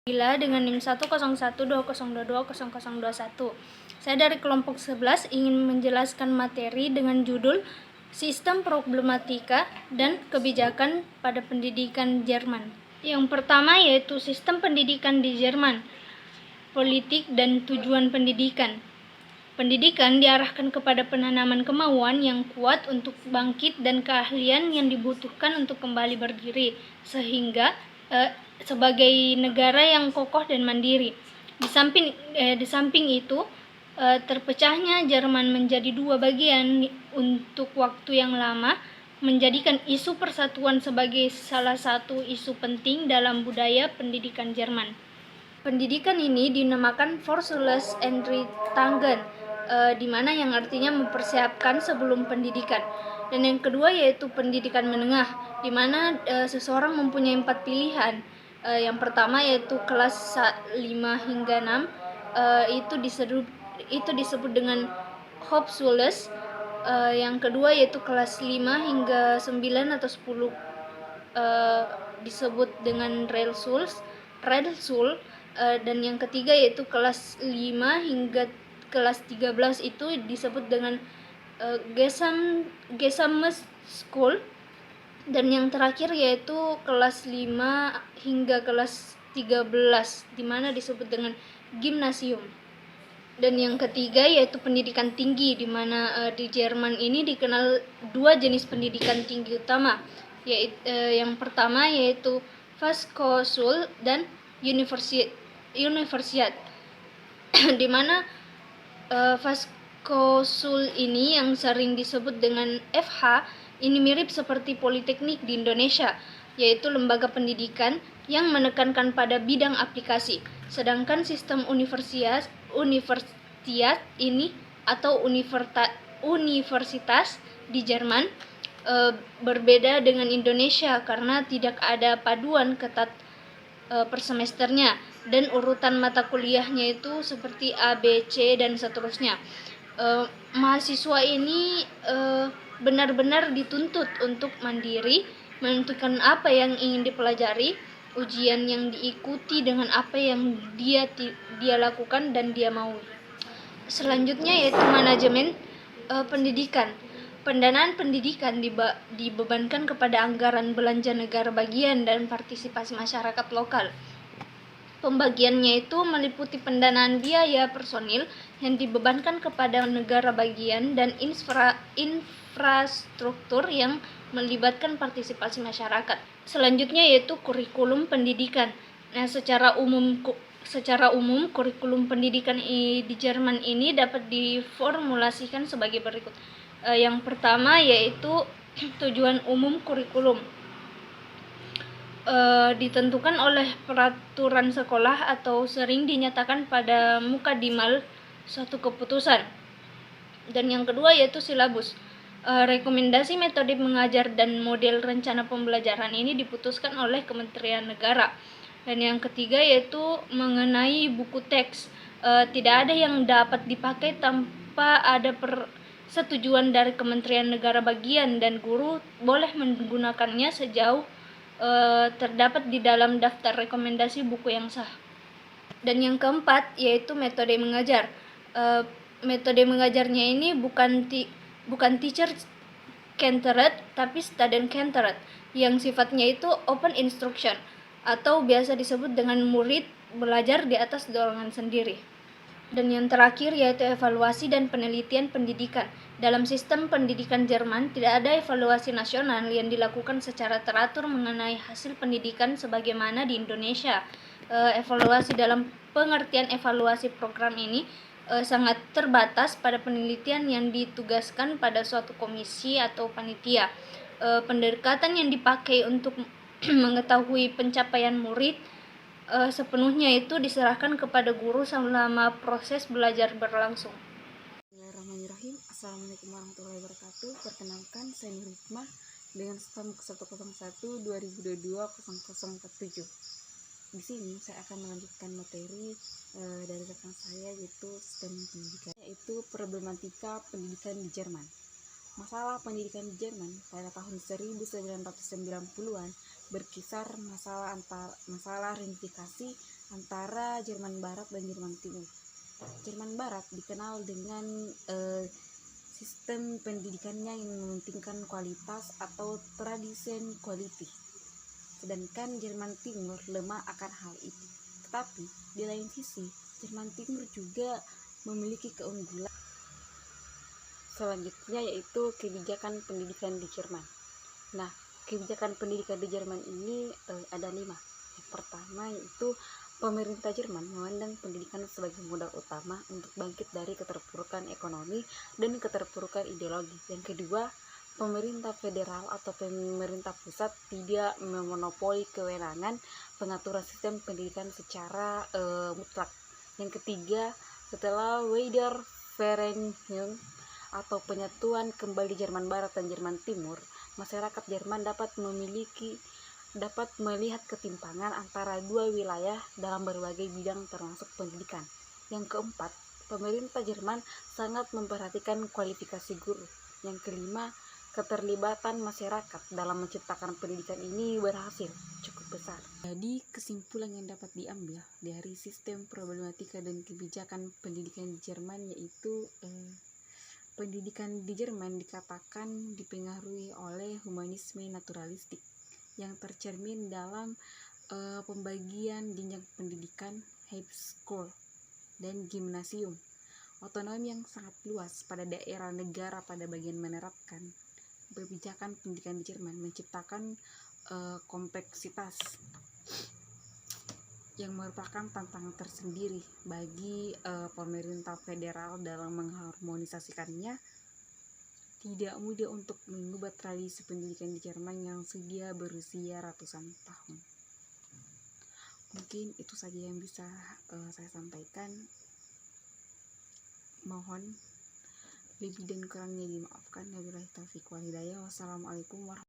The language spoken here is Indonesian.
Bila dengan NIM 10120220021. Saya dari kelompok 11 ingin menjelaskan materi dengan judul Sistem Problematika dan Kebijakan pada Pendidikan Jerman. Yang pertama yaitu sistem pendidikan di Jerman, politik dan tujuan pendidikan. Pendidikan diarahkan kepada penanaman kemauan yang kuat untuk bangkit dan keahlian yang dibutuhkan untuk kembali berdiri, sehingga sebagai negara yang kokoh dan mandiri. Di samping itu, terpecahnya Jerman menjadi dua bagian untuk waktu yang lama menjadikan isu persatuan sebagai salah satu isu penting dalam budaya pendidikan Jerman. Pendidikan ini dinamakan Vorschulentanggen, di mana yang artinya mempersiapkan sebelum pendidikan. Dan yang kedua yaitu pendidikan menengah, di mana seseorang mempunyai 4 pilihan. Yang pertama yaitu kelas 5 hingga 6, itu disebut dengan Hauptschule. Yang kedua yaitu kelas 5 hingga 9 atau 10 disebut dengan Realschule. Dan yang ketiga yaitu kelas 5 hingga kelas 13 itu disebut dengan Gesamtschule. Dan yang terakhir yaitu kelas 5 hingga kelas 13, di mana disebut dengan Gymnasium. Dan yang ketiga yaitu pendidikan tinggi, di mana di Jerman ini dikenal dua jenis pendidikan tinggi utama, yaitu yang pertama yaitu Fachhochschule dan Universität. Di mana Fachhochschule ini yang sering disebut dengan FH ini mirip seperti Politeknik di Indonesia, yaitu lembaga pendidikan yang menekankan pada bidang aplikasi. Sedangkan sistem universitas ini atau universitas di Jerman berbeda dengan Indonesia karena tidak ada paduan ketat per semesternya, dan urutan mata kuliahnya itu seperti A, B, C dan seterusnya. Mahasiswa ini benar-benar dituntut untuk mandiri, menentukan apa yang ingin dipelajari, ujian yang diikuti dengan apa yang dia lakukan dan dia mau. Selanjutnya yaitu manajemen pendidikan. Pendanaan pendidikan dibebankan kepada anggaran belanja negara bagian dan partisipasi masyarakat lokal. Pembagiannya itu meliputi pendanaan biaya personil yang dibebankan kepada negara bagian dan infrastruktur yang melibatkan partisipasi masyarakat. Selanjutnya yaitu kurikulum pendidikan. Nah, secara umum kurikulum pendidikan di Jerman ini dapat diformulasikan sebagai berikut. Yang pertama yaitu tujuan umum kurikulum. Ditentukan oleh peraturan sekolah atau sering dinyatakan pada mukadimal suatu keputusan. Dan yang kedua yaitu silabus. Rekomendasi metode mengajar dan model rencana pembelajaran ini diputuskan oleh Kementerian Negara. Dan yang ketiga yaitu mengenai buku teks. Tidak ada yang dapat dipakai tanpa ada persetujuan dari Kementerian Negara bagian, dan guru boleh menggunakannya sejauh terdapat di dalam daftar rekomendasi buku yang sah. Dan yang keempat yaitu metode mengajar. Metode mengajarnya ini bukan teacher centered tapi student centered, yang sifatnya itu open instruction atau biasa disebut dengan murid belajar di atas dorongan sendiri. Dan yang terakhir yaitu evaluasi dan penelitian pendidikan. Dalam sistem pendidikan Jerman tidak ada evaluasi nasional yang dilakukan secara teratur mengenai hasil pendidikan sebagaimana di Indonesia. Evaluasi dalam pengertian evaluasi program ini sangat terbatas pada penelitian yang ditugaskan pada suatu komisi atau panitia. Pendekatan yang dipakai untuk mengetahui pencapaian murid sepenuhnya itu diserahkan kepada guru selama proses belajar berlangsung. Bismillahirrahmanirrahim. Assalamualaikum warahmatullahi wabarakatuh. Perkenalkan, saya Nur Hikmah dengan stom 101 2022 0047. Di sini saya akan melanjutkan materi dari rekan saya, yaitu sistem pendidikan, yaitu problematika pendidikan di Jerman. Masalah pendidikan di Jerman pada tahun 1990-an berkisar masalah reunifikasi antara Jerman Barat dan Jerman Timur. Jerman Barat dikenal dengan sistem pendidikannya yang mementingkan kualitas atau tradition quality, sedangkan Jerman Timur lemah akan hal itu. Tetapi di lain sisi, Jerman Timur juga memiliki keunggulan selanjutnya, yaitu kebijakan pendidikan di Jerman. Nah, kebijakan pendidikan di Jerman ini ada 5. Yang pertama yaitu pemerintah Jerman memandang pendidikan sebagai modal utama untuk bangkit dari keterpurukan ekonomi dan keterpurukan ideologi. Yang kedua, pemerintah federal atau pemerintah pusat tidak memonopoli kewenangan pengaturan sistem pendidikan secara mutlak. Yang ketiga, setelah Wiedervereinigung atau penyatuan kembali Jerman Barat dan Jerman Timur, masyarakat Jerman dapat melihat ketimpangan antara dua wilayah dalam berbagai bidang termasuk pendidikan. Yang keempat, pemerintah Jerman sangat memperhatikan kualifikasi guru. Yang kelima, keterlibatan masyarakat dalam menciptakan pendidikan ini berhasil cukup besar. Jadi kesimpulan yang dapat diambil dari sistem problematika dan kebijakan pendidikan di Jerman yaitu pendidikan di Jerman dikatakan dipengaruhi oleh humanisme naturalistik yang tercermin dalam pembagian jenjang pendidikan high school dan gimnasium. Otonomi yang sangat luas pada daerah negara pada bagian menerapkan kebijakan pendidikan di Jerman menciptakan kompleksitas yang merupakan tantangan tersendiri bagi pemerintah federal dalam mengharmonisasikannya. Tidak mudah untuk mengubah tradisi pendidikan di Jerman yang sudah berusia ratusan tahun. Mungkin itu saja yang bisa saya sampaikan. Mohon lebih dan kurangnya dimaafkan. Wabillahi taufiq wal hidayah. Wassalamualaikum warahmatullahi wabarakatuh.